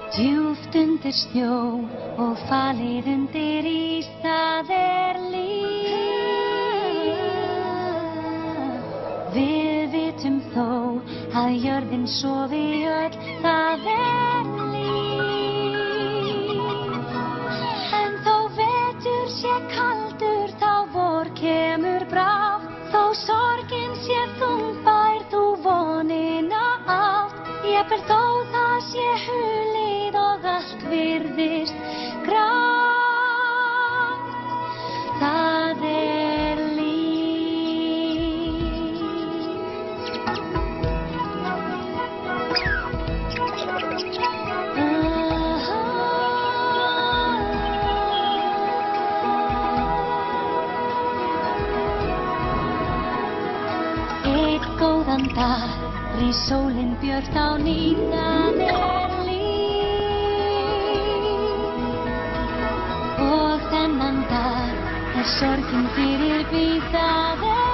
Djúpt undir snjó og falið undir ís, það líf. Við vitum þó að jörðin sofi öll, það líf. En þó vetur sé kaldur, þá vor kemur brátt. Þó sorgin sé þungbær, þú vonina átt. Jafnvel þó það sé hulið og allt virðist grátt, það líf. Einn góðan dag rís sólin björt á ný, það líf. Og þennan dag sorgin fyrir bí, það